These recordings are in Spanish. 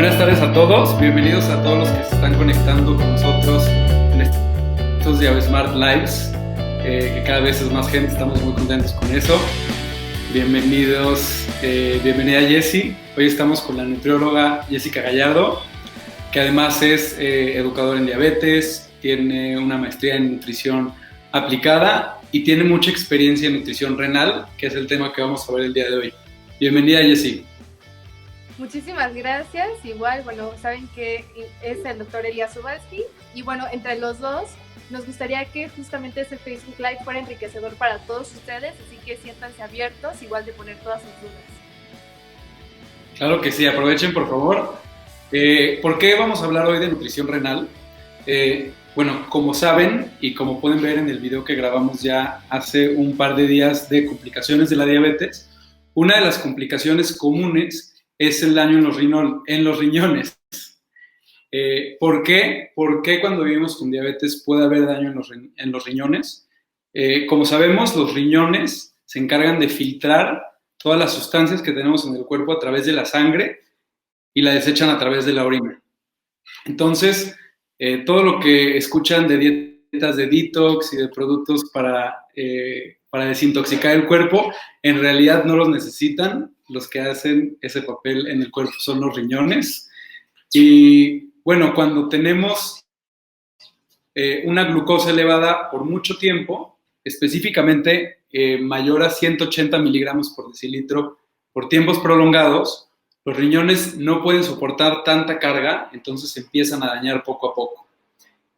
Buenas tardes a todos, bienvenidos a todos los que se están conectando con nosotros en estos Smart Lives, que cada vez es más gente, estamos muy contentos con eso. Bienvenidos, bienvenida Jessie. Hoy estamos con la nutrióloga Jessica Gallardo, que además es educadora en diabetes, tiene una maestría en nutrición aplicada y tiene mucha experiencia en nutrición renal, que es el tema que vamos a ver el día de hoy. Bienvenida Jessie. Muchísimas gracias. Igual, bueno, saben que es el doctor Elías Subalski y bueno, entre los dos nos gustaría que justamente ese Facebook Live fuera enriquecedor para todos ustedes, así que siéntanse abiertos, igual de poner todas sus dudas. Claro que sí, aprovechen por favor. ¿Por qué vamos a hablar hoy de nutrición renal? Bueno, como saben y como pueden ver en el video que grabamos ya hace un par de días de complicaciones de la diabetes, una de las complicaciones comunes es el daño en los riñones. ¿Por qué? ¿Por qué cuando vivimos con diabetes puede haber daño en los riñones? Como sabemos, los riñones se encargan de filtrar todas las sustancias que tenemos en el cuerpo a través de la sangre y la desechan a través de la orina. Entonces, todo lo que escuchan de dietas de detox y de productos para desintoxicar el cuerpo, en realidad no los necesitan. Los que hacen ese papel en el cuerpo son los riñones. Y bueno, cuando tenemos una glucosa elevada por mucho tiempo, específicamente mayor a 180 miligramos por decilitro por tiempos prolongados, los riñones no pueden soportar tanta carga, entonces empiezan a dañar poco a poco.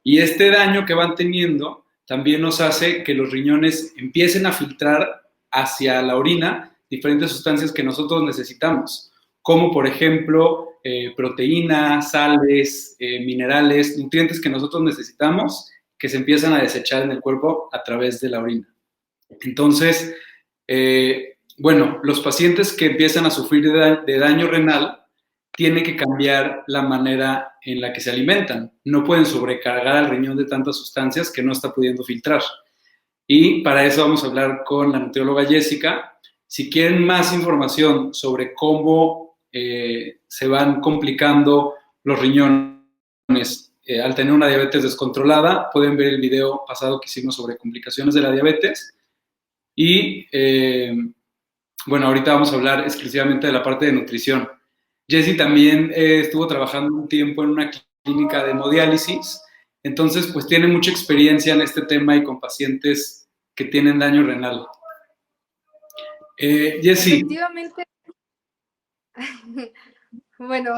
Y este daño que van teniendo también nos hace que los riñones empiecen a filtrar hacia la orina diferentes sustancias que nosotros necesitamos, como por ejemplo proteínas, sales, minerales, nutrientes que nosotros necesitamos que se empiezan a desechar en el cuerpo a través de la orina. Entonces, bueno, los pacientes que empiezan a sufrir de daño renal tienen que cambiar la manera en la que se alimentan. No pueden sobrecargar al riñón de tantas sustancias que no está pudiendo filtrar. Y para eso vamos a hablar con la nutrióloga Jessica. Si quieren más información sobre cómo se van complicando los riñones al tener una diabetes descontrolada, pueden ver el video pasado que hicimos sobre complicaciones de la diabetes. Y bueno, ahorita vamos a hablar exclusivamente de la parte de nutrición. Jessie también estuvo trabajando un tiempo en una clínica de hemodiálisis, entonces pues tiene mucha experiencia en este tema y con pacientes que tienen daño renal. Jessie. Efectivamente. Bueno,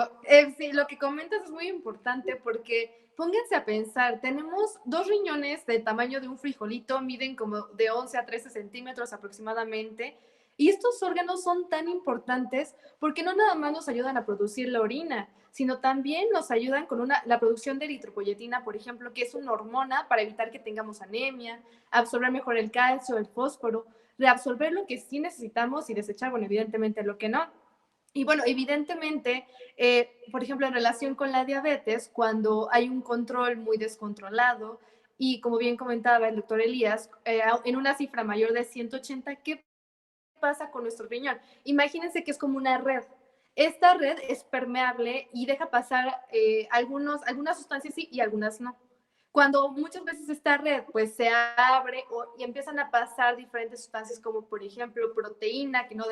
sí, lo que comentas es muy importante porque pónganse a pensar, tenemos dos riñones del tamaño de un frijolito, miden como de 11 a 13 centímetros aproximadamente, y estos órganos son tan importantes porque no nada más nos ayudan a producir la orina, sino también nos ayudan con la producción de eritropoyetina, por ejemplo, que es una hormona para evitar que tengamos anemia, absorber mejor el calcio, el fósforo, reabsorber lo que sí necesitamos y desechar, bueno, evidentemente lo que no. Y bueno, evidentemente, por ejemplo, en relación con la diabetes, cuando hay un control muy descontrolado y como bien comentaba el doctor Elías, en una cifra mayor de 180, ¿qué pasa con nuestro riñón? Imagínense que es como una red. Esta red es permeable y deja pasar algunas sustancias sí y algunas no. Cuando muchas veces esta red pues se abre y empiezan a pasar diferentes sustancias como por ejemplo proteína que no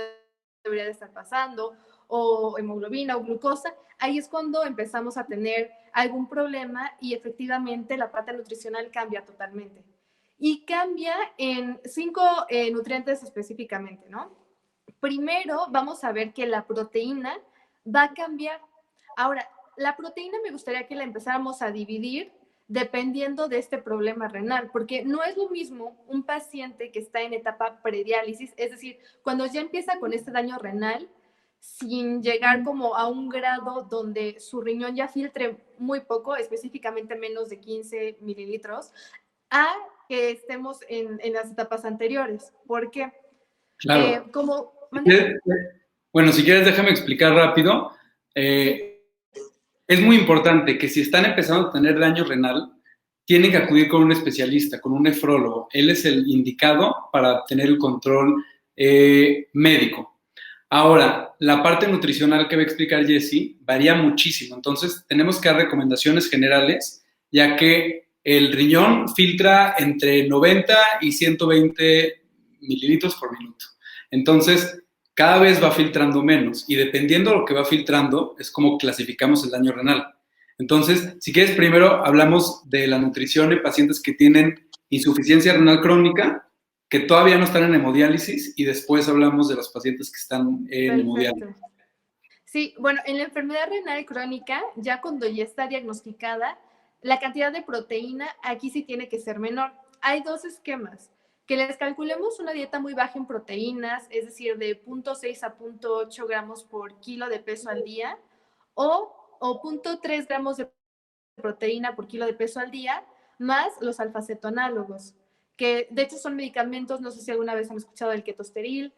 debería de estar pasando, o hemoglobina o glucosa, ahí es cuando empezamos a tener algún problema y efectivamente la parte nutricional cambia totalmente. Y cambia en 5 nutrientes específicamente, ¿no? Primero vamos a ver que la proteína va a cambiar. Ahora, la proteína me gustaría que la empezáramos a dividir dependiendo de este problema renal, porque no es lo mismo un paciente que está en etapa prediálisis, es decir, cuando ya empieza con este daño renal, sin llegar como a un grado donde su riñón ya filtre muy poco, específicamente menos de 15 mililitros, a que estemos en las etapas anteriores. ¿Por qué? Claro. ¿Mande? Bueno, si quieres déjame explicar rápido. Sí. Es muy importante que si están empezando a tener daño renal, tienen que acudir con un especialista, con un nefrólogo. Él es el indicado para tener el control médico. Ahora, la parte nutricional que va a explicar Jessie varía muchísimo, entonces tenemos que dar recomendaciones generales, ya que el riñón filtra entre 90 y 120 mililitros por minuto. Entonces, cada vez va filtrando menos y dependiendo de lo que va filtrando es como clasificamos el daño renal. Entonces, si quieres, primero hablamos de la nutrición en pacientes que tienen insuficiencia renal crónica, que todavía no están en hemodiálisis, y después hablamos de los pacientes que están en hemodiálisis. Perfecto. Sí, bueno, en la enfermedad renal crónica, ya cuando ya está diagnosticada, la cantidad de proteína aquí sí tiene que ser menor. Hay dos esquemas. Que les calculemos una dieta muy baja en proteínas, es decir, de 0.6 a 0.8 gramos por kilo de peso al día, o 0.3 gramos de proteína por kilo de peso al día, más los alfacetoanálogos, que de hecho son medicamentos, no sé si alguna vez han escuchado del ketosteril,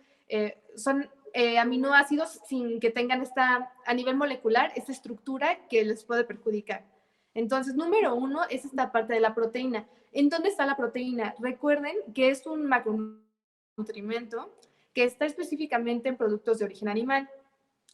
son aminoácidos sin que tengan a nivel molecular, esta estructura que les puede perjudicar. Entonces, número uno es esta parte de la proteína. ¿En dónde está la proteína? Recuerden que es un macronutrimento que está específicamente en productos de origen animal,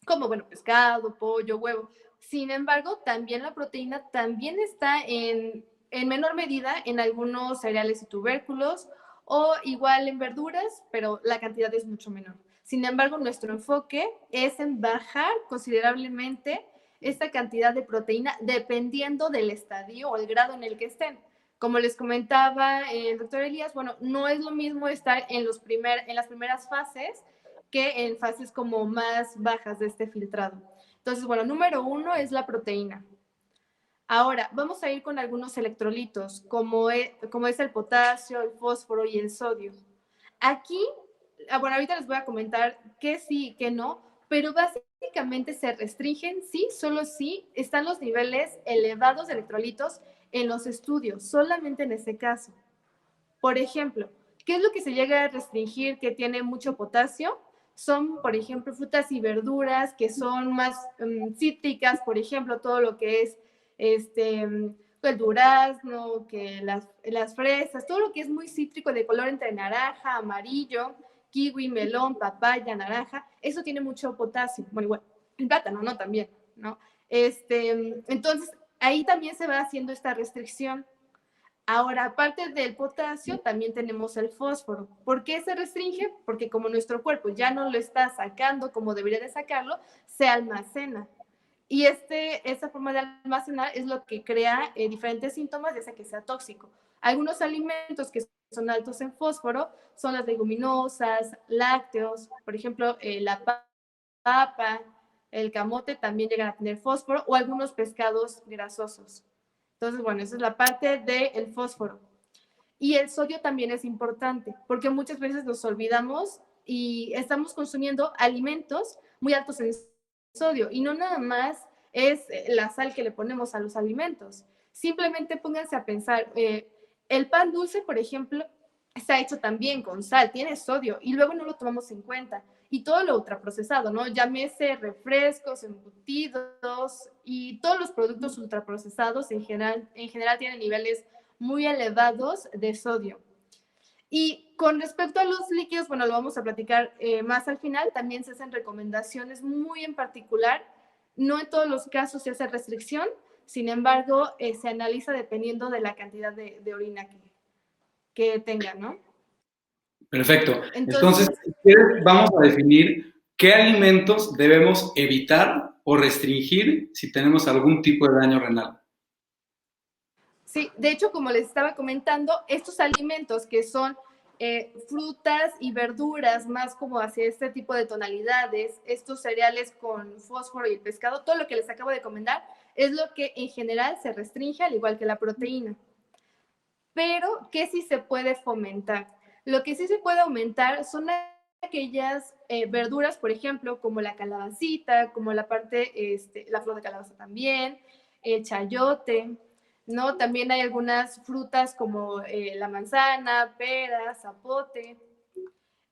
como, bueno, pescado, pollo, huevo. Sin embargo, también la proteína también está en menor medida en algunos cereales y tubérculos o igual en verduras, pero la cantidad es mucho menor. Sin embargo, nuestro enfoque es en bajar considerablemente esta cantidad de proteína dependiendo del estadio o el grado en el que estén. Como les comentaba el doctor Elías, bueno, no es lo mismo estar en las primeras fases que en fases como más bajas de este filtrado. Entonces, bueno, número uno es la proteína. Ahora, vamos a ir con algunos electrolitos, como es el potasio, el fósforo y el sodio. Aquí, bueno, ahorita les voy a comentar qué sí y qué no, pero básicamente se restringen, sí, solo si están los niveles elevados de electrolitos en los estudios, solamente en este caso. Por ejemplo, ¿qué es lo que se llega a restringir que tiene mucho potasio? Son, por ejemplo, frutas y verduras que son más cítricas, por ejemplo, todo lo que es el durazno, que las fresas, todo lo que es muy cítrico de color entre naranja, amarillo, kiwi, melón, papaya, naranja, eso tiene mucho potasio. Bueno, igual, el plátano, ¿no? También, ¿no? Entonces, ahí también se va haciendo esta restricción. Ahora, aparte del potasio, también tenemos el fósforo. ¿Por qué se restringe? Porque como nuestro cuerpo ya no lo está sacando como debería de sacarlo, se almacena. Y esta forma de almacenar es lo que crea diferentes síntomas, ya sea que sea tóxico. Algunos alimentos que son altos en fósforo son las leguminosas, lácteos, por ejemplo, la papa, el camote también llegan a tener fósforo o algunos pescados grasosos. Entonces, bueno, esa es la parte del fósforo. Y el sodio también es importante, porque muchas veces nos olvidamos y estamos consumiendo alimentos muy altos en sodio. Y no nada más es la sal que le ponemos a los alimentos. Simplemente pónganse a pensar, el pan dulce, por ejemplo, está hecho también con sal, tiene sodio, y luego no lo tomamos en cuenta. Y todo lo ultraprocesado, ¿no? Llámese refrescos, embutidos y todos los productos ultraprocesados en general tienen niveles muy elevados de sodio. Y con respecto a los líquidos, bueno, lo vamos a platicar más al final, también se hacen recomendaciones muy en particular, no en todos los casos se hace restricción, sin embargo, se analiza dependiendo de la cantidad de orina que tengan, ¿no? Perfecto. Entonces, Entonces, si quieres, vamos a definir qué alimentos debemos evitar o restringir si tenemos algún tipo de daño renal. sí, de hecho, como les estaba comentando, estos alimentos que son frutas y verduras, más como hacia este tipo de tonalidades, estos cereales con fósforo y el pescado, todo lo que les acabo de comentar, es lo que en general se restringe, al igual que la proteína. Pero, ¿qué sí se puede fomentar? Lo que sí se puede aumentar son aquellas verduras, por ejemplo, como la calabacita, como la flor de calabaza también, el chayote, ¿no? También hay algunas frutas como la manzana, pera, zapote,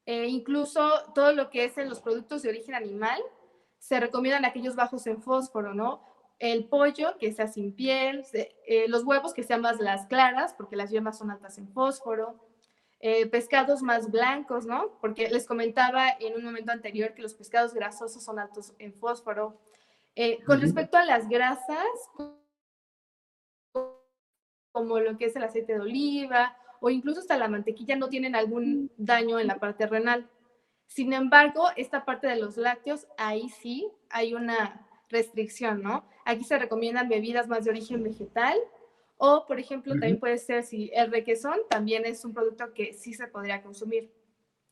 incluso todo lo que es en los productos de origen animal, se recomiendan aquellos bajos en fósforo, ¿no? El pollo que sea sin piel, los huevos que sean más las claras, porque las yemas son altas en fósforo, pescados más blancos, ¿no? Porque les comentaba en un momento anterior que los pescados grasosos son altos en fósforo. Con respecto a las grasas, como lo que es el aceite de oliva o incluso hasta la mantequilla, no tienen algún daño en la parte renal. Sin embargo, esta parte de los lácteos, ahí sí hay una restricción, ¿no? Aquí se recomiendan bebidas más de origen vegetal o, por ejemplo, también puede ser si el requesón también es un producto que sí se podría consumir.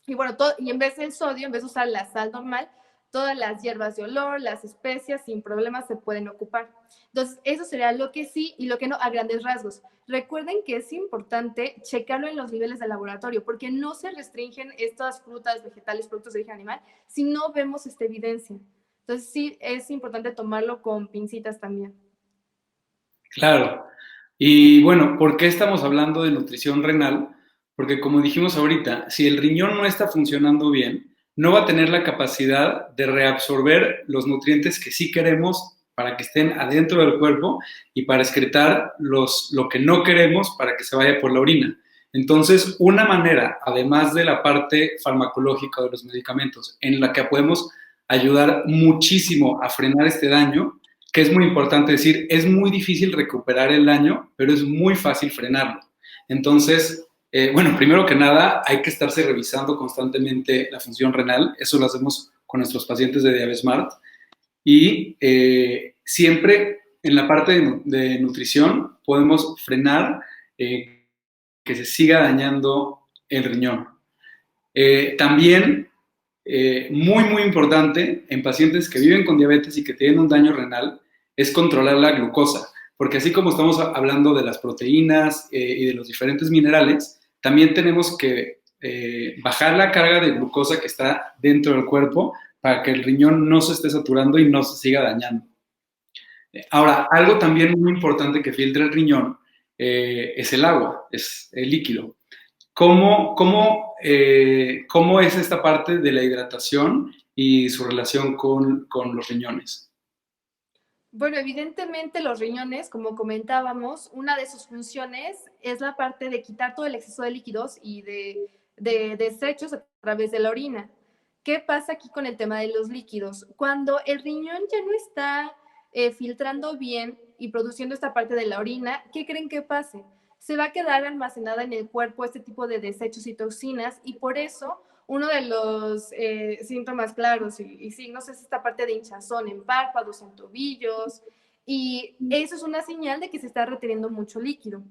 Y bueno, y en vez del sodio, en vez de usar la sal normal, todas las hierbas de olor, las especias, sin problemas se pueden ocupar. Entonces, eso sería lo que sí y lo que no a grandes rasgos. Recuerden que es importante checarlo en los niveles de laboratorio, porque no se restringen estas frutas, vegetales, productos de origen animal, si no vemos esta evidencia. Entonces, sí es importante tomarlo con pincitas también. Claro. Y bueno, ¿por qué estamos hablando de nutrición renal? Porque como dijimos ahorita, si el riñón no está funcionando bien, no va a tener la capacidad de reabsorber los nutrientes que sí queremos para que estén adentro del cuerpo y para excretar lo que no queremos para que se vaya por la orina. Entonces, una manera, además de la parte farmacológica de los medicamentos, en la que podemos ayudar muchísimo a frenar este daño, que es muy importante decir, es muy difícil recuperar el daño, pero es muy fácil frenarlo. Entonces, bueno, primero que nada, hay que estarse revisando constantemente la función renal. Eso lo hacemos con nuestros pacientes de Diabesmart. Y siempre en la parte de nutrición podemos frenar que se siga dañando el riñón. También muy, muy importante en pacientes que viven con diabetes y que tienen un daño renal es controlar la glucosa, porque así como estamos hablando de las proteínas y de los diferentes minerales, también tenemos que bajar la carga de glucosa que está dentro del cuerpo para que el riñón no se esté saturando y no se siga dañando. Ahora, algo también muy importante que filtra el riñón es el agua, es el líquido. ¿Cómo es esta parte de la hidratación y su relación con los riñones? Bueno, evidentemente los riñones, como comentábamos, una de sus funciones es la parte de quitar todo el exceso de líquidos y de desechos a través de la orina. ¿Qué pasa aquí con el tema de los líquidos? Cuando el riñón ya no está filtrando bien y produciendo esta parte de la orina, ¿qué creen que pase? Se va a quedar almacenada en el cuerpo este tipo de desechos y toxinas y por eso uno de los síntomas claros y signos es esta parte de hinchazón en párpados, en tobillos, y eso es una señal de que se está reteniendo mucho líquido.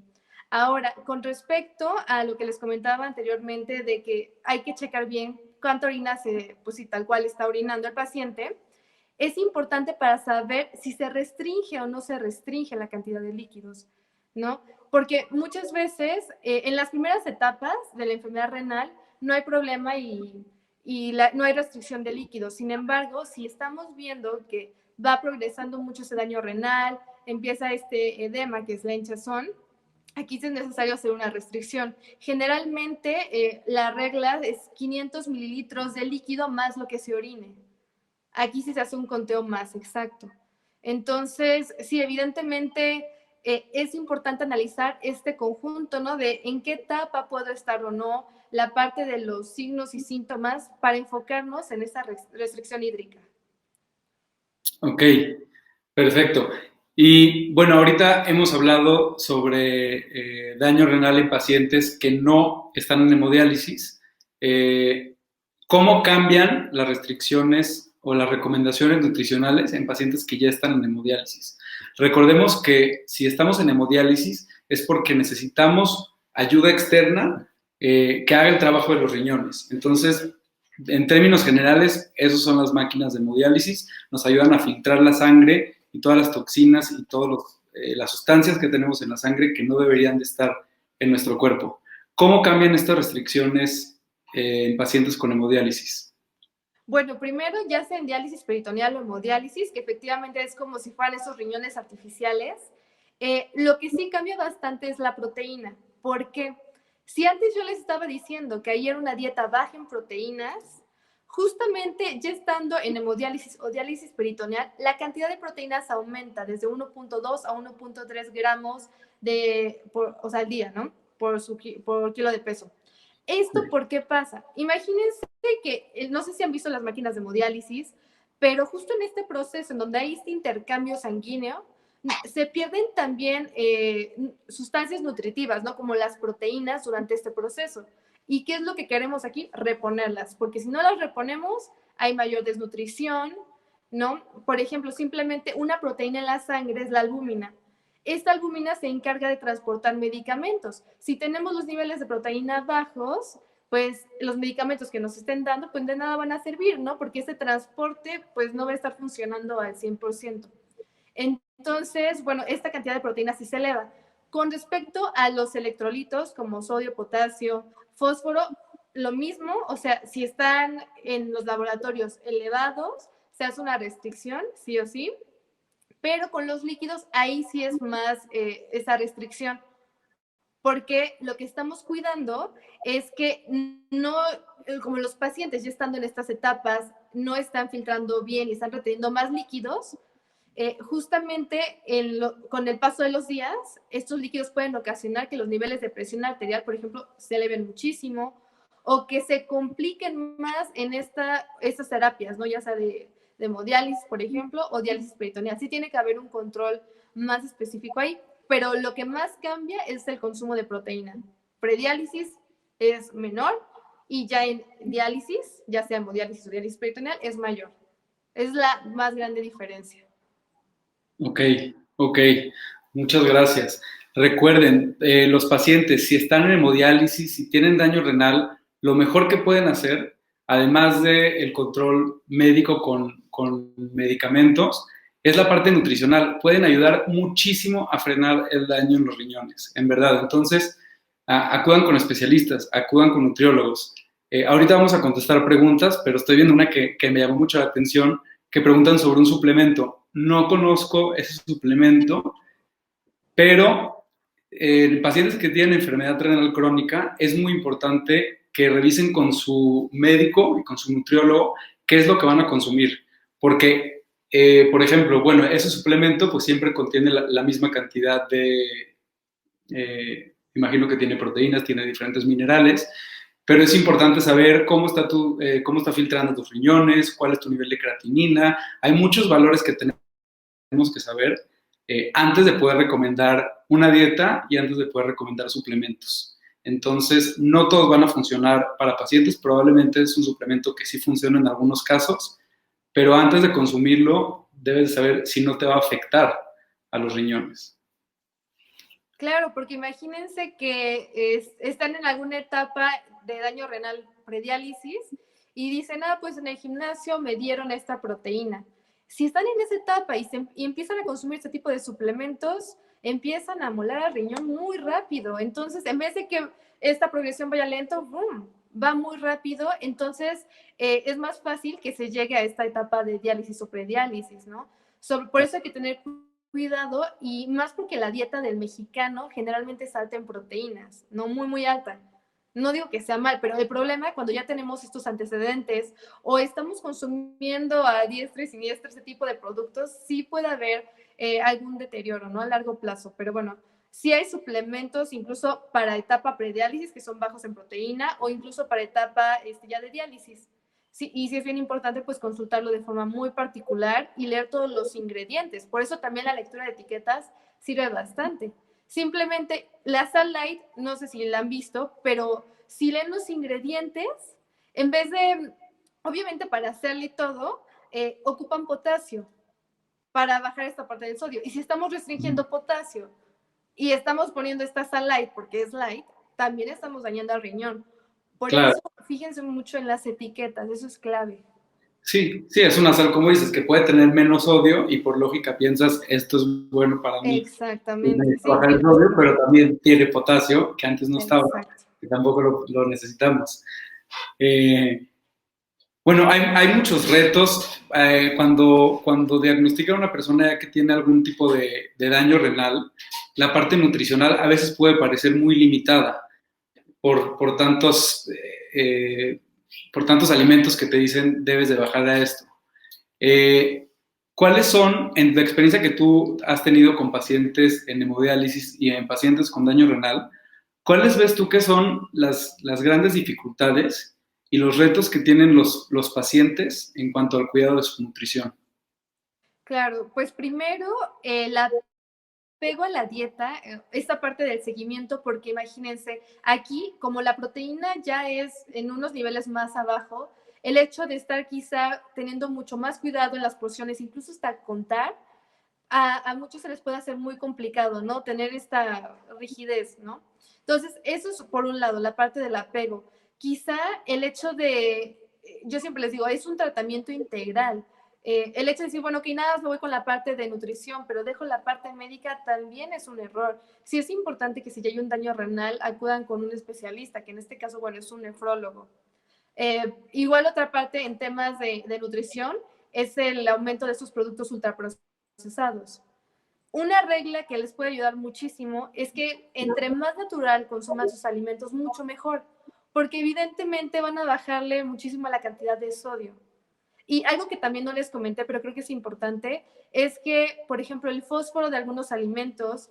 Ahora, con respecto a lo que les comentaba anteriormente de que hay que checar bien cuánta orina pues si tal cual está orinando el paciente, es importante para saber si se restringe o no se restringe la cantidad de líquidos, ¿no? Porque muchas veces en las primeras etapas de la enfermedad renal no hay problema no hay restricción de líquidos. Sin embargo, si estamos viendo que va progresando mucho ese daño renal, empieza este edema, que es la hinchazón, aquí es necesario hacer una restricción. Generalmente la regla es 500 mililitros de líquido más lo que se orine. Aquí sí se hace un conteo más exacto. Entonces, sí, evidentemente es importante analizar este conjunto, ¿no? De en qué etapa puedo estar o no, la parte de los signos y síntomas para enfocarnos en esa restricción hídrica. Ok, perfecto. Y bueno, ahorita hemos hablado sobre daño renal en pacientes que no están en hemodiálisis. ¿Cómo cambian las restricciones o las recomendaciones nutricionales en pacientes que ya están en hemodiálisis? Recordemos que si estamos en hemodiálisis es porque necesitamos ayuda externa que haga el trabajo de los riñones. Entonces, en términos generales, esas son las máquinas de hemodiálisis, nos ayudan a filtrar la sangre y todas las toxinas y todas las sustancias que tenemos en la sangre que no deberían de estar en nuestro cuerpo. ¿Cómo cambian estas restricciones en pacientes con hemodiálisis? Bueno, primero ya sea en diálisis peritoneal o hemodiálisis, que efectivamente es como si fueran esos riñones artificiales, lo que sí cambia bastante es la proteína. ¿Por qué? Si antes yo les estaba diciendo que ahí era una dieta baja en proteínas, justamente ya estando en hemodiálisis o diálisis peritoneal, la cantidad de proteínas aumenta desde 1.2 a 1.3 gramos o sea, al día, ¿no? Por kilo de peso. ¿Esto por qué pasa? Imagínense que, no sé si han visto las máquinas de hemodiálisis, pero justo en este proceso en donde hay este intercambio sanguíneo, se pierden también sustancias nutritivas, ¿no? Como las proteínas durante este proceso. ¿Y qué es lo que queremos aquí? Reponerlas, porque si no las reponemos, hay mayor desnutrición, ¿no? Por ejemplo, simplemente una proteína en la sangre es la albúmina. Esta albúmina se encarga de transportar medicamentos. Si tenemos los niveles de proteína bajos, pues los medicamentos que nos estén dando, pues de nada van a servir, ¿no? Porque ese transporte, pues no va a estar funcionando al 100%. Entonces, bueno, esta cantidad de proteínas sí se eleva. Con respecto a los electrolitos como sodio, potasio, fósforo, lo mismo, o sea, si están en los laboratorios elevados, se hace una restricción, sí o sí, pero con los líquidos ahí sí es más esa restricción, porque lo que estamos cuidando es que no, como los pacientes ya estando en estas etapas, no están filtrando bien y están reteniendo más líquidos, justamente con el paso de los días, estos líquidos pueden ocasionar que los niveles de presión arterial, por ejemplo, se eleven muchísimo o que se compliquen más en estas terapias, ¿no? Ya sea de hemodiálisis, por ejemplo, o diálisis peritoneal. Sí tiene que haber un control más específico ahí, pero lo que más cambia es el consumo de proteína. Prediálisis es menor y ya en diálisis, ya sea hemodiálisis o diálisis peritoneal, es mayor. Es la más grande diferencia. Ok, ok, muchas gracias. Recuerden, los pacientes, si están en hemodiálisis, si tienen daño renal, lo mejor que pueden hacer, además del control médico con medicamentos, es la parte nutricional. Pueden ayudar muchísimo a frenar el daño en los riñones, en verdad. Entonces, acudan con especialistas, acudan con nutriólogos. Ahorita vamos a contestar preguntas, pero estoy viendo una que me llamó mucho la atención, que preguntan sobre un suplemento. No conozco ese suplemento, pero en pacientes que tienen enfermedad renal crónica es muy importante que revisen con su médico y con su nutriólogo qué es lo que van a consumir, porque, por ejemplo, bueno, ese suplemento pues siempre contiene la misma cantidad de, imagino que tiene proteínas, tiene diferentes minerales, pero es importante saber cómo está filtrando tus riñones, cuál es tu nivel de creatinina. Hay muchos valores que tenemos que saber antes de poder recomendar una dieta y antes de poder recomendar suplementos. Entonces, no todos van a funcionar para pacientes, probablemente es un suplemento que sí funciona en algunos casos, pero antes de consumirlo, debes saber si no te va a afectar a los riñones. Claro, porque imagínense que están en alguna etapa de daño renal prediálisis y dicen, pues en el gimnasio me dieron esta proteína. Si están en esa etapa y empiezan a consumir este tipo de suplementos, empiezan a molar al riñón muy rápido. Entonces, en vez de que esta progresión vaya lento, ¡boom!, va muy rápido. Entonces, es más fácil que se llegue a esta etapa de diálisis o prediálisis, ¿no? Por eso hay que tener cuidado, y más porque la dieta del mexicano generalmente es alta en proteínas, no muy, muy alta. No digo que sea mal, pero el problema cuando ya tenemos estos antecedentes o estamos consumiendo a diestra y siniestra este tipo de productos, sí puede haber algún deterioro, ¿no? A largo plazo. Pero bueno, sí hay suplementos incluso para etapa prediálisis que son bajos en proteína o incluso para etapa ya de diálisis. Sí, y sí es bien importante pues consultarlo de forma muy particular y leer todos los ingredientes. Por eso también la lectura de etiquetas sirve bastante. Simplemente la sal light, no sé si la han visto, pero si leen los ingredientes, en vez de, obviamente para hacerle todo, ocupan potasio para bajar esta parte del sodio. Y si estamos restringiendo potasio y estamos poniendo esta sal light porque es light, también estamos dañando al riñón. Por Claro. eso, fíjense mucho en las etiquetas, eso es clave. Sí, sí, es una sal, como dices, que puede tener menos sodio y por lógica piensas, esto es bueno para mí. Exactamente. Sí, Bajar el sodio, pero también tiene potasio, que antes no estaba, exacto. que tampoco lo necesitamos. Bueno, hay muchos retos cuando diagnostican a una persona que tiene algún tipo de daño renal. La parte nutricional a veces puede parecer muy limitada por tantos alimentos que te dicen debes de bajar a esto. ¿Cuáles son, en la experiencia que tú has tenido con pacientes en hemodiálisis y en pacientes con daño renal, ¿Cuáles ves tú que son las grandes dificultades y los retos que tienen los pacientes en cuanto al cuidado de su nutrición? Claro, pues primero el apego a la dieta, esta parte del seguimiento, porque imagínense, aquí como la proteína ya es en unos niveles más abajo, el hecho de estar quizá teniendo mucho más cuidado en las porciones, incluso hasta contar, a muchos se les puede hacer muy complicado, ¿no? Tener esta rigidez, ¿no? Entonces, eso es por un lado, la parte del apego. Quizá el hecho de, yo siempre les digo, es un tratamiento integral. El hecho de decir, bueno, que nada, me voy con la parte de nutrición, pero dejo la parte médica, también es un error. Sí es importante que si ya hay un daño renal, acudan con un especialista, que en este caso, bueno, es un nefrólogo. Igual otra parte en temas de nutrición es el aumento de estos productos ultraprocesados. Una regla que les puede ayudar muchísimo es que entre más natural consuman sus alimentos, mucho mejor, porque evidentemente van a bajarle muchísimo la cantidad de sodio. Y algo que también no les comenté, pero creo que es importante, es que, por ejemplo, el fósforo de algunos alimentos,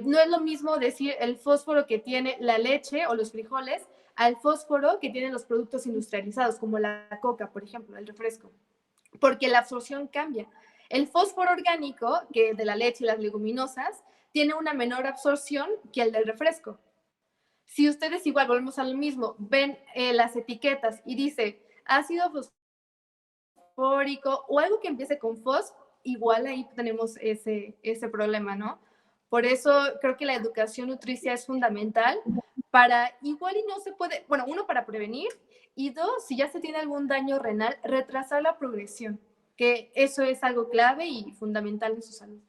no es lo mismo decir el fósforo que tiene la leche o los frijoles al fósforo que tienen los productos industrializados, como la coca, por ejemplo, el refresco, porque la absorción cambia. El fósforo orgánico, que de la leche y las leguminosas, tiene una menor absorción que el del refresco. Si ustedes igual, volvemos a lo mismo, ven las etiquetas y dice ácido fosfórico o algo que empiece con fos, igual ahí tenemos ese problema, ¿no? Por eso creo que la educación nutricia es fundamental para, igual y no se puede, bueno, uno para prevenir y dos, si ya se tiene algún daño renal, retrasar la progresión, que eso es algo clave y fundamental en su salud.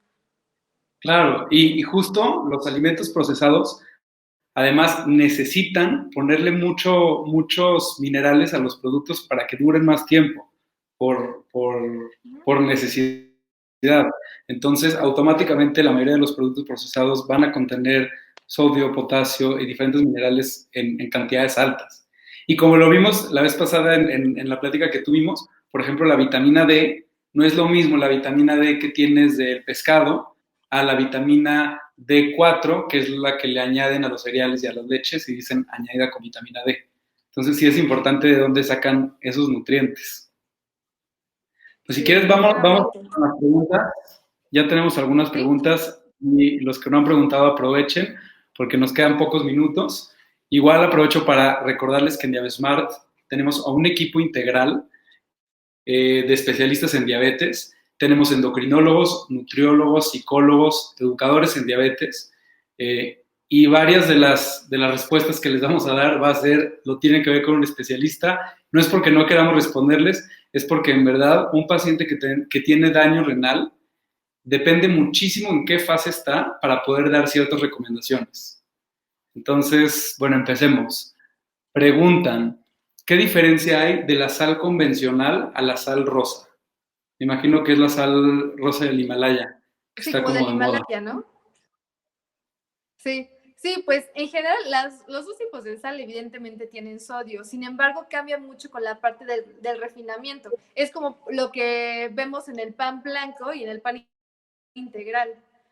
Claro, y justo los alimentos procesados además necesitan ponerle muchos minerales a los productos para que duren más tiempo por, por, por necesidad. Entonces, automáticamente la mayoría de los productos procesados van a contener sodio, potasio y diferentes minerales en cantidades altas. Y como lo vimos la vez pasada en la plática que tuvimos, por ejemplo, la vitamina D no es lo mismo la vitamina D que tienes del pescado a la vitamina D4, que es la que le añaden a los cereales y a las leches y dicen añadida con vitamina D. Entonces sí es importante de dónde sacan esos nutrientes. Pues si Sí, quieres, vamos definitivamente. con las preguntas. Ya tenemos algunas Sí, preguntas y los que no han preguntado aprovechen porque nos quedan pocos minutos. Igual aprovecho para recordarles que en Diabesmart tenemos a un equipo integral de especialistas en diabetes. Tenemos endocrinólogos, nutriólogos, psicólogos, educadores en diabetes. Y varias de las respuestas que les vamos a dar va a ser, lo tienen que ver con un especialista. No es porque no queramos responderles, es porque en verdad un paciente que tiene daño renal depende muchísimo en qué fase está para poder dar ciertas recomendaciones. Entonces, bueno, empecemos. Preguntan, ¿qué diferencia hay de la sal convencional a la sal rosa? Me imagino que es la sal rosa del Himalaya, que sí, está como como del de moda. Himalaya, ¿no? Sí, sí, pues en general los dos tipos de sal evidentemente tienen sodio, sin embargo cambia mucho con la parte del refinamiento. Es como lo que vemos en el pan blanco y en el pan integral,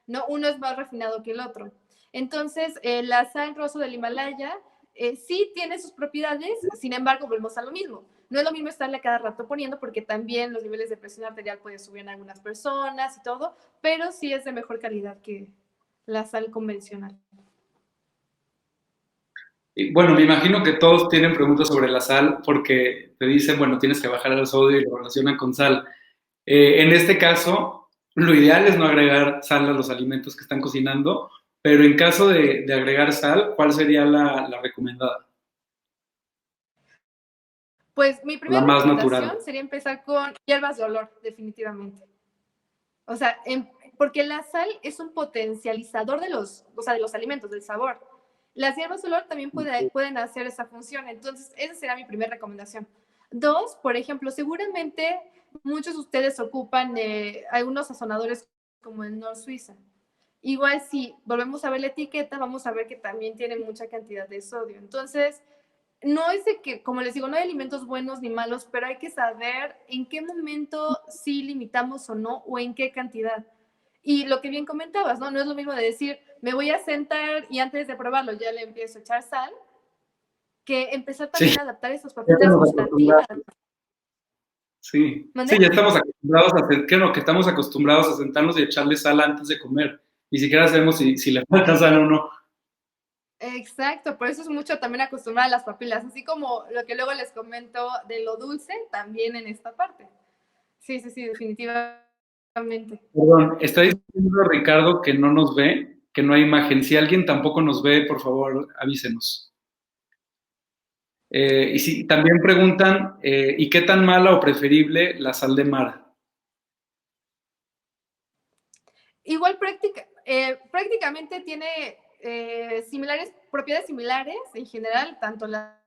¿no? Uno es más refinado que el otro. Entonces, la sal rosa del Himalaya sí tiene sus propiedades, sin embargo, volvemos a lo mismo. No es lo mismo estarle cada rato poniendo porque también los niveles de presión arterial pueden subir en algunas personas y todo, pero sí es de mejor calidad que la sal convencional. Y, bueno, me imagino que todos tienen preguntas sobre la sal porque te dicen, bueno, tienes que bajar el sodio y lo relacionan con sal. En este caso, lo ideal es no agregar sal a los alimentos que están cocinando, pero en caso de agregar sal, ¿cuál sería la recomendada? Pues mi La primera más natural. recomendación sería empezar con hierbas de olor, definitivamente. O sea, porque la sal es un potencializador de los alimentos, del sabor. Las hierbas de olor también pueden hacer esa función. Entonces, esa será mi primera recomendación. Dos, por ejemplo, seguramente muchos de ustedes ocupan algunos sazonadores como el Nor Suiza. Igual si volvemos a ver la etiqueta, vamos a ver que también tiene mucha cantidad de sodio. Entonces, no es de que, como les digo, no hay alimentos buenos ni malos, pero hay que saber en qué momento sí limitamos o no, o en qué cantidad. Y lo que bien comentabas, ¿no? No es lo mismo de decir, me voy a sentar y antes de probarlo ya le empiezo a echar sal, que empezar Sí, también a adaptar esas ya papilas estamos gustativas. acostumbrados. Sí, ¿Mande? sí, ya estamos acostumbrados a hacer, creo que estamos acostumbrados a sentarnos y echarle sal antes de comer. Ni siquiera sabemos si le falta sal o no. Exacto, por eso es mucho también acostumbrar a las papilas, así como lo que luego les comento de lo dulce, también en esta parte. Sí, sí, sí, definitivamente. Perdón, está diciendo Ricardo que no nos ve, que no hay imagen. Si alguien tampoco nos ve, por favor, avísenos. Y si también preguntan, ¿y qué tan mala o preferible la sal de mar? Igual prácticamente tiene propiedades similares en general, tanto la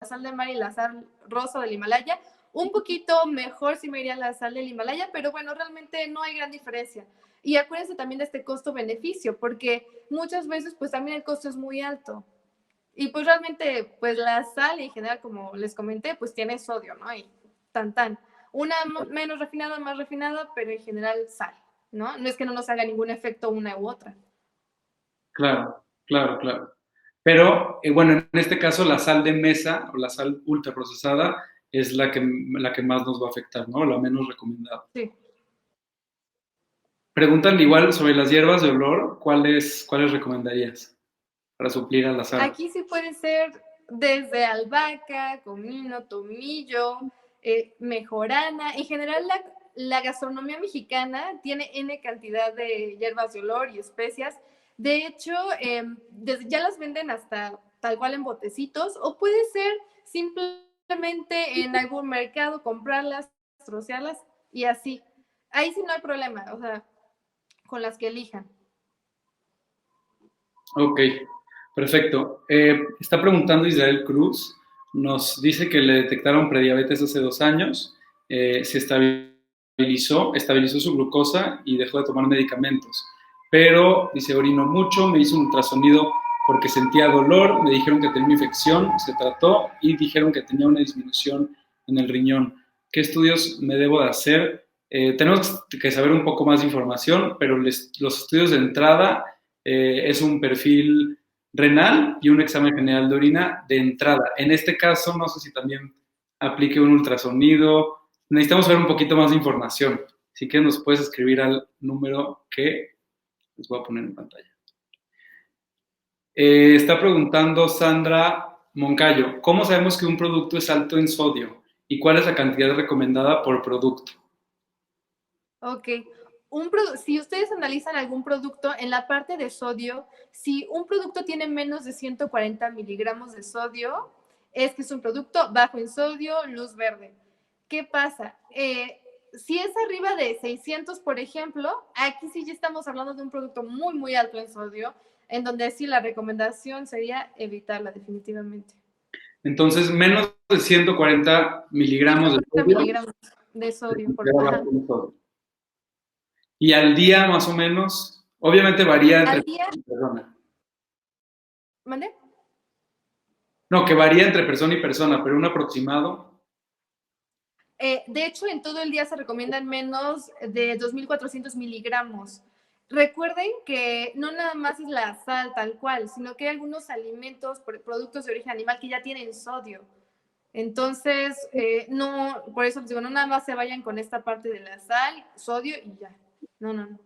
sal de mar y la sal rosa del Himalaya. Un poquito mejor si me iría la sal del Himalaya, pero bueno, realmente no hay gran diferencia. Y acuérdense también de este costo-beneficio, porque muchas veces pues también el costo es muy alto. Y pues realmente pues la sal en general, como les comenté, pues tiene sodio, ¿no? Y tan. Una menos refinada, más refinada, pero en general sal, ¿no? No es que no nos haga ningún efecto una u otra. Claro, claro, claro. Pero bueno, en este caso la sal de mesa o la sal ultraprocesada es la que más nos va a afectar, ¿no? La menos recomendada. Sí. Preguntan igual sobre las hierbas de olor, ¿cuáles recomendarías para suplir a la sal? Aquí sí puede ser desde albahaca, comino, tomillo, mejorana. En general, la gastronomía mexicana tiene N cantidad de hierbas de olor y especias. De hecho, ya las venden hasta tal cual en botecitos, o puede ser simplemente en algún mercado comprarlas, trocearlas y así. Ahí sí no hay problema, o sea, con las que elijan. Ok, perfecto. Está preguntando Israel Cruz, nos dice que le detectaron prediabetes hace 2 años, se estabilizó su glucosa y dejó de tomar medicamentos. Pero dice, orinó mucho, me hizo un ultrasonido porque sentía dolor, me dijeron que tenía una infección, se trató y dijeron que tenía una disminución en el riñón. ¿Qué estudios me debo de hacer? Tenemos que saber un poco más de información, pero los estudios de entrada es un perfil renal y un examen general de orina de entrada. En este caso, no sé si también aplique un ultrasonido. Necesitamos ver un poquito más de información. Así que nos puedes escribir al número que les voy a poner en pantalla. Está preguntando Sandra Moncayo, ¿cómo sabemos que un producto es alto en sodio? ¿Y cuál es la cantidad recomendada por producto? Ok. Si ustedes analizan algún producto en la parte de sodio, si un producto tiene menos de 140 miligramos de sodio, es que es un producto bajo en sodio, luz verde. ¿Qué pasa? Si es arriba de 600, por ejemplo, aquí sí ya estamos hablando de un producto muy, muy alto en sodio, en donde sí la recomendación sería evitarla definitivamente. Entonces, menos de 140 miligramos de 140 sodio. miligramos de sodio. Ajá. Y al día, más o menos, obviamente varía entre Al día, persona. ¿mande? No, que varía entre persona y persona, pero un aproximado. De hecho, en todo el día se recomiendan menos de 2.400 miligramos. Recuerden que no nada más es la sal tal cual, sino que hay algunos alimentos, productos de origen animal que ya tienen sodio. Entonces, no, por eso les digo, no nada más se vayan con esta parte de la sal, sodio y ya. No, no, no.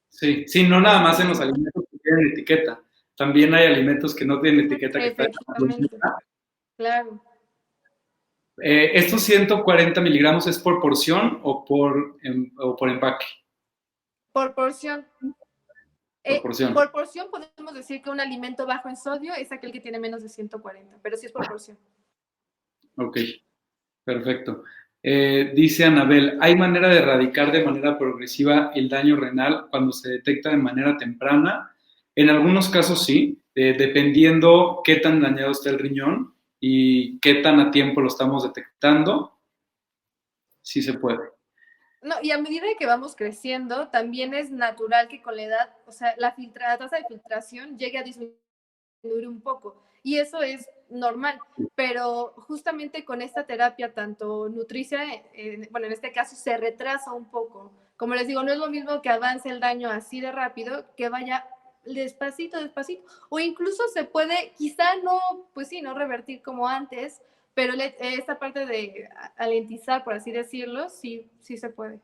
Sí, sí, no nada más en los alimentos que tienen etiqueta. También hay alimentos que no tienen etiqueta que están. Efectivamente, claro. ¿Estos 140 miligramos es por porción o por empaque? Por porción. Por porción. Por porción podemos decir que un alimento bajo en sodio es aquel que tiene menos de 140, pero sí es por porción. Ok, perfecto. Dice Anabel, ¿hay manera de erradicar de manera progresiva el daño renal cuando se detecta de manera temprana? En algunos casos sí, dependiendo qué tan dañado está el riñón y qué tan a tiempo lo estamos detectando, sí se puede. No, y a medida que vamos creciendo, también es natural que con la edad, o sea, la tasa de filtración llegue a disminuir un poco. Y eso es normal. Pero justamente con esta terapia, tanto nutricia, bueno, en este caso se retrasa un poco. Como les digo, no es lo mismo que avance el daño así de rápido que vaya despacito, despacito. O incluso se puede, quizá no, pues sí, no revertir como antes, pero esta parte de alentizar, por así decirlo, sí, sí se puede.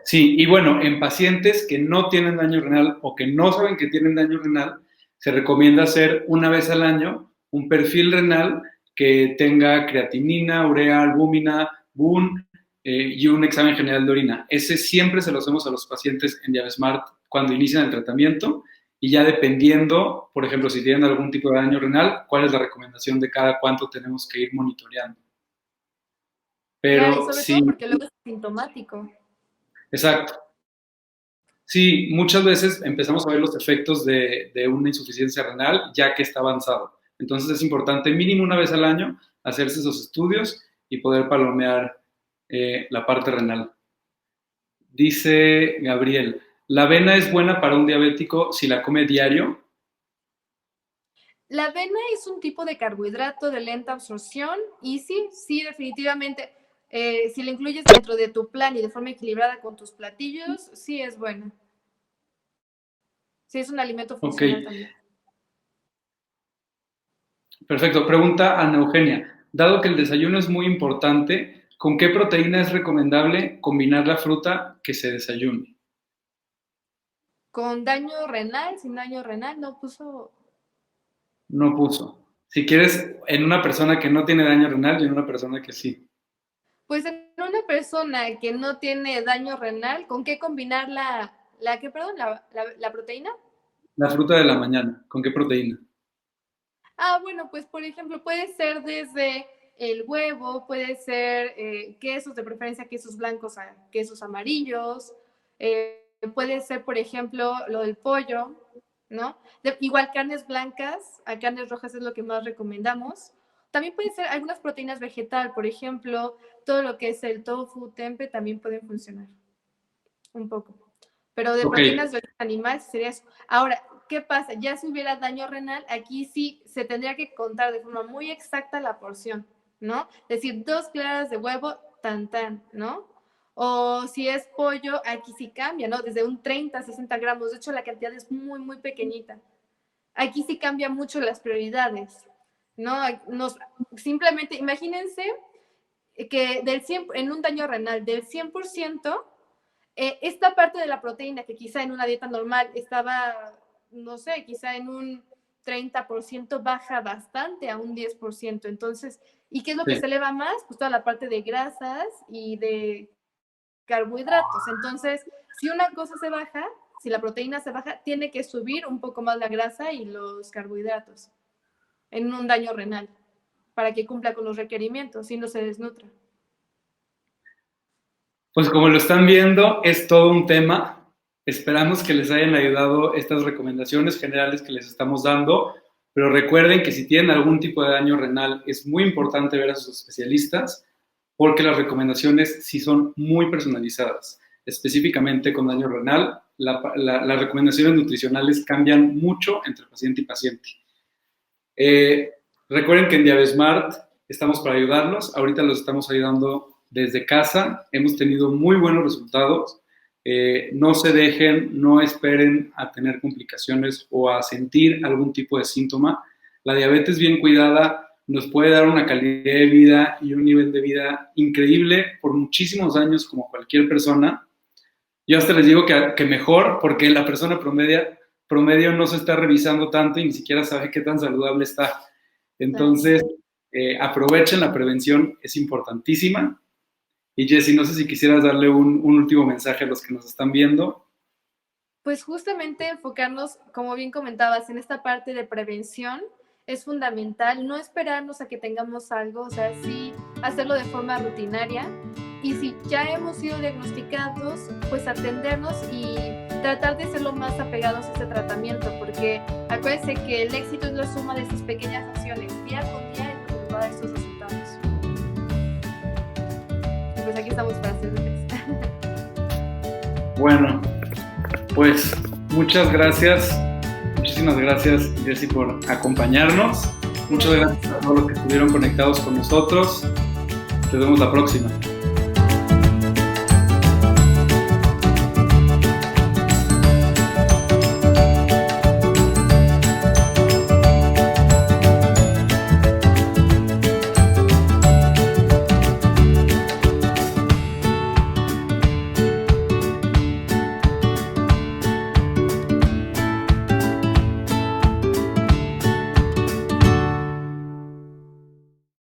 Sí, y bueno, en pacientes que no tienen daño renal o que no saben que tienen daño renal, se recomienda hacer una vez al año un perfil renal que tenga creatinina, urea, albúmina, BUN y un examen general de orina. Ese siempre se lo hacemos a los pacientes en Diabesmart cuando inician el tratamiento y ya dependiendo, por ejemplo, si tienen algún tipo de daño renal, cuál es la recomendación de cada cuánto tenemos que ir monitoreando. Claro, y Pero sobre sí, todo porque luego es sintomático. exacto. Sí, muchas veces empezamos a ver los efectos de una insuficiencia renal ya que está avanzado. Entonces es importante mínimo una vez al año hacerse esos estudios y poder palomear la parte renal. Dice Gabriel, ¿la avena es buena para un diabético si la come diario? La avena es un tipo de carbohidrato de lenta absorción y sí, sí, definitivamente, si la incluyes dentro de tu plan y de forma equilibrada con tus platillos, sí es buena. Sí es un alimento funcional también. Perfecto. Pregunta Ana Eugenia. Dado que el desayuno es muy importante, ¿con qué proteína es recomendable combinar la fruta que se desayune? ¿Con daño renal? ¿Sin daño renal? No puso. No puso. Si quieres, en una persona que no tiene daño renal y en una persona que sí. Pues en una persona que no tiene daño renal, ¿con qué combinar qué, perdón, la proteína? La fruta de la mañana, ¿con qué proteína? Ah, bueno, pues por ejemplo, puede ser desde el huevo, puede ser quesos, de preferencia quesos blancos a quesos amarillos, puede ser, por ejemplo, lo del pollo, ¿no? Igual carnes blancas a carnes rojas es lo que más recomendamos. También pueden ser algunas proteínas vegetal, por ejemplo, todo lo que es el tofu, tempe, también pueden funcionar un poco. Pero de proteínas de animales sería eso. Ahora, ¿qué pasa? Ya si hubiera daño renal, aquí sí se tendría que contar de forma muy exacta la porción, ¿no? Es decir, 2 claras de huevo, tan, ¿no? O si es pollo, aquí sí cambia, ¿no? Desde un 30 a 60 gramos. De hecho, la cantidad es muy, muy pequeñita. Aquí sí cambia mucho las prioridades, ¿no? Simplemente, imagínense que en un daño renal del 100%, esta parte de la proteína que quizá en una dieta normal estaba, no sé, quizá en un 30% baja bastante a un 10%. Entonces, ¿y qué es lo que se eleva más? Pues toda la parte de grasas y de carbohidratos. Entonces, si una cosa se baja, si la proteína se baja, tiene que subir un poco más la grasa y los carbohidratos en un daño renal para que cumpla con los requerimientos y no se desnutra. Pues como lo están viendo, es todo un tema. Esperamos que les hayan ayudado estas recomendaciones generales que les estamos dando, pero recuerden que si tienen algún tipo de daño renal, es muy importante ver a sus especialistas porque las recomendaciones sí son muy personalizadas. Específicamente con daño renal, las recomendaciones nutricionales cambian mucho entre paciente y paciente. Recuerden que en Diabesmart estamos para ayudarlos. Ahorita los estamos ayudando desde casa, hemos tenido muy buenos resultados. No se dejen, no esperen a tener complicaciones o a sentir algún tipo de síntoma. La diabetes bien cuidada nos puede dar una calidad de vida y un nivel de vida increíble por muchísimos años como cualquier persona. Yo hasta les digo que mejor, porque la persona promedio no se está revisando tanto y ni siquiera sabe qué tan saludable está. Entonces, aprovechen, la prevención es importantísima. Y Jessy, no sé si quisieras darle un último mensaje a los que nos están viendo. Pues justamente enfocarnos, como bien comentabas, en esta parte de prevención es fundamental. No esperarnos a que tengamos algo, o sea, sí hacerlo de forma rutinaria. Y si ya hemos sido diagnosticados, pues atendernos y tratar de ser lo más apegados a este tratamiento, porque acuérdense que el éxito es la suma de estas pequeñas acciones. Día con día es lo que nos va a dar estos resultados. Pues aquí estamos para servirles. Bueno, pues muchas gracias, muchísimas gracias Jessy por acompañarnos. Muchas gracias a todos los que estuvieron conectados con nosotros. Nos vemos la próxima.